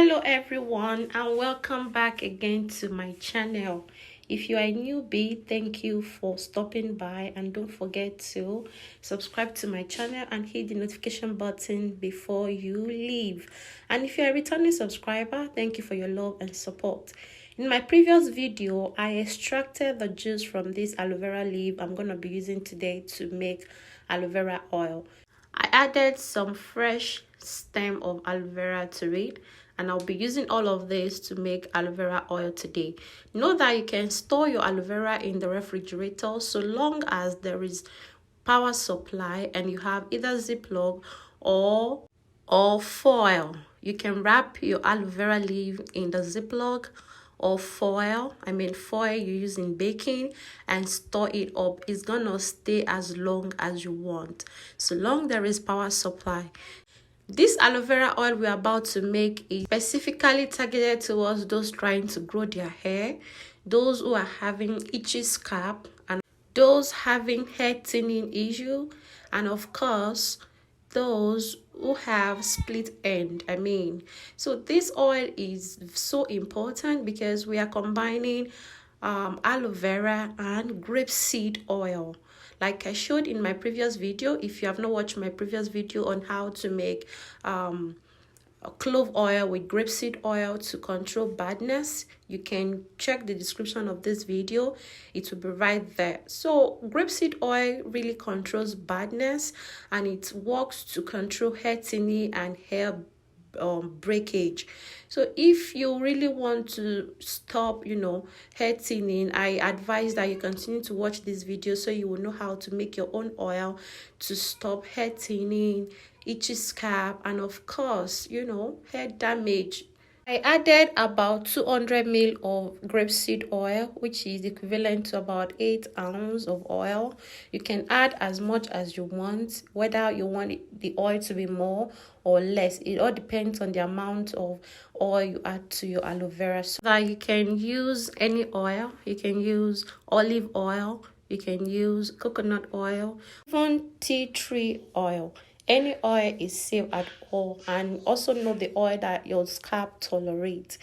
Hello everyone, and welcome back again to my channel. If you are a newbie, thank you for stopping by, and don't forget to subscribe to my channel and hit the notification button before you leave. And if you're a returning subscriber, thank you for your love and support. In my previous video, I extracted the juice from this aloe vera leaf I'm going to be using today to make aloe vera oil. I added some fresh stem of aloe vera to it, and I'll be using all of this to make aloe vera oil today. Know that you can store your aloe vera in the refrigerator so long as there is power supply and you have either Ziploc or foil. You can wrap your aloe vera leaf in the Ziploc or foil. Foil you use in baking, and store it up. It's gonna stay as long as you want, so long there is power supply. This aloe vera oil we're about to make is specifically targeted towards those trying to grow their hair, those who are having itchy scalp, and those having hair thinning issue, and of course those who have split end. So this oil is so important because we are combining aloe vera and grapeseed oil. Like I showed in my previous video. If you have not watched my previous video on how to make clove oil with grapeseed oil to control badness, you can check the description of this video. It will be right there. So grapeseed oil really controls badness, and it works to control hair thinning and hair breakage. So if you really want to stop hair thinning, I advise that you continue to watch this video so you will know how to make your own oil to stop hair thinning, itchy scalp, and of course hair damage. I added about 200 ml of grapeseed oil, which is equivalent to about 8 ounces of oil. You can add as much as you want, whether you want the oil to be more or less. It all depends on the amount of oil you add to your aloe vera. So that you can use any oil. You can use olive oil, you can use coconut oil, even tea tree oil. Any oil is safe at all, and also know the oil that your scalp tolerates.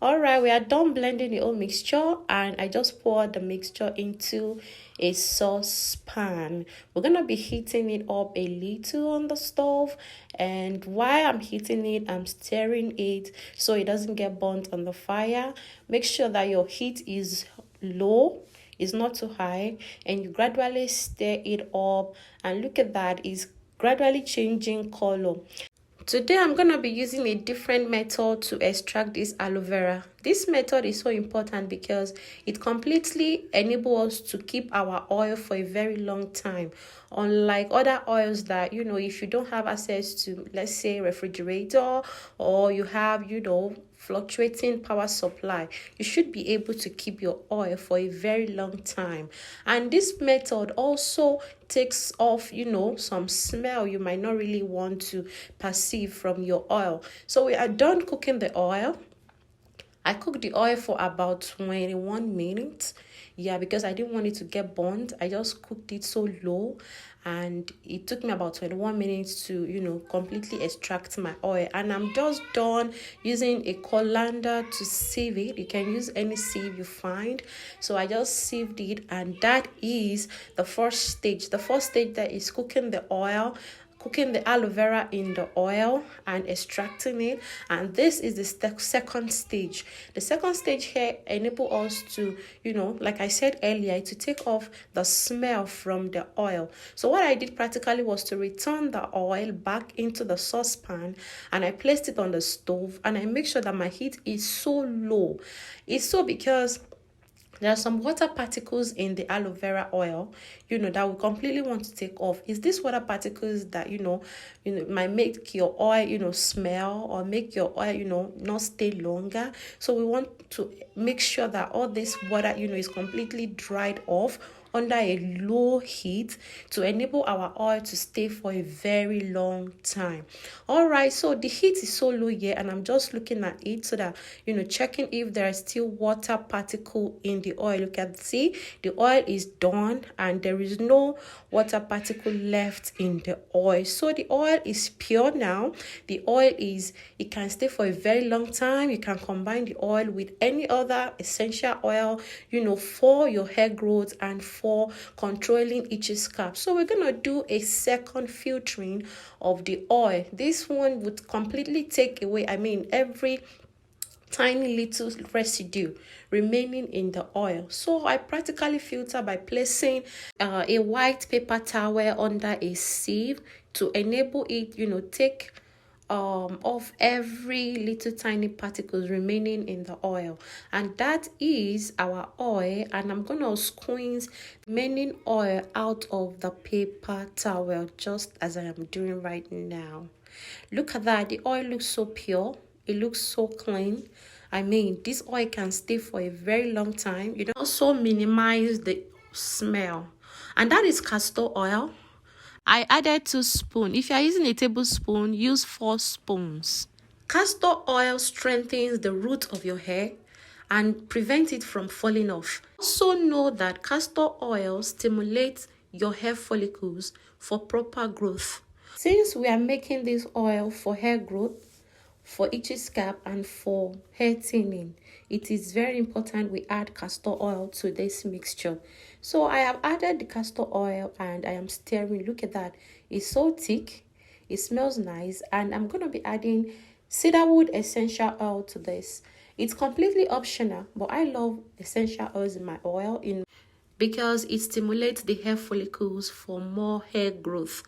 Alright, we are done blending the whole mixture, and I just poured the mixture into a saucepan. We're gonna be heating it up a little on the stove, and while I'm heating it, I'm stirring it so it doesn't get burnt on the fire. Make sure that your heat is low, is not too high, and you gradually stir it up, and look at that, it's gradually changing color. Today I'm going to be using a different method to extract this aloe vera. This method is so important because it completely enables us to keep our oil for a very long time. Unlike other oils that, if you don't have access to, let's say, refrigerator, or you have, fluctuating power supply, you should be able to keep your oil for a very long time. And this method also takes off some smell you might not really want to perceive from your oil. So we are done cooking the oil. I cooked the oil for about 21 minutes. Yeah, because I didn't want it to get burnt. I just cooked it so low, and it took me about 21 minutes to completely extract my oil. And I'm just done using a colander to sieve it. You can use any sieve you find. So I just sieved it, and that is the first stage. The first stage that is cooking the oil, cooking the aloe vera in the oil and extracting it. And this is the second stage. The second stage here enables us to, like I said earlier, to take off the smell from the oil. So what I did practically was to return the oil back into the saucepan, and I placed it on the stove, and I make sure that my heat is so low. It's so because there are some water particles in the aloe vera oil, that we completely want to take off. Is this water particles that, might make your oil, smell, or make your oil, not stay longer. So we want to make sure that all this water, is completely dried off under a low heat to enable our oil to stay for a very long time. All right, so the heat is so low here, and I'm just looking at it so that, checking if there is still water particle in the oil. You can see the oil is done and there is no water particle left in the oil. So the oil is pure now. The oil it can stay for a very long time. You can combine the oil with any other essential oil, for your hair growth and for controlling itchy scalp. So we're gonna do a second filtering of the oil. This one would completely take away, every tiny little residue remaining in the oil. So I practically filter by placing a white paper towel under a sieve to enable it, take of every little tiny particles remaining in the oil. And that is our oil, and I'm gonna squeeze remaining oil out of the paper towel just as I am doing right now. Look at that. The oil looks so pure, it looks so clean. This oil can stay for a very long time. You also minimize the smell, and that is castor oil. I added 2 spoons. If you are using a tablespoon, use 4 spoons. Castor oil strengthens the root of your hair and prevents it from falling off. Also know that castor oil stimulates your hair follicles for proper growth. Since we are making this oil for hair growth, for itchy scalp, and for hair thinning, it is very important we add castor oil to this mixture. So I have added the castor oil and I am stirring. Look at that. It's so thick. It smells nice. And I'm going to be adding cedarwood essential oil to this. It's completely optional, but I love essential oils in my oil because it stimulates the hair follicles for more hair growth.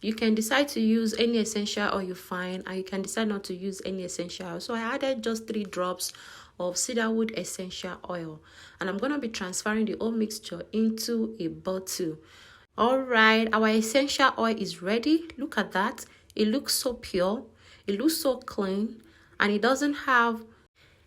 You can decide to use any essential oil you find, and you can decide not to use any essential oil. So I added just 3 drops of cedarwood essential oil, and I'm going to be transferring the whole mixture into a bottle. All right, our essential oil is ready. Look at that. It looks so pure, it looks so clean, and it doesn't have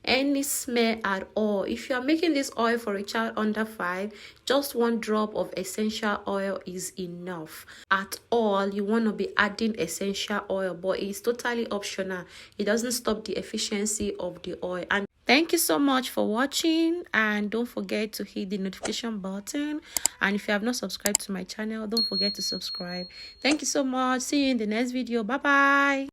any smell at all. If you are making this oil for a child under 5, just 1 drop of essential oil is enough. At all, you want to be adding essential oil, but it's totally optional. It doesn't stop the efficiency of the oil. And thank you so much for watching, and don't forget to hit the notification button. And if you have not subscribed to my channel, don't forget to subscribe. Thank you so much. See you in the next video. Bye bye.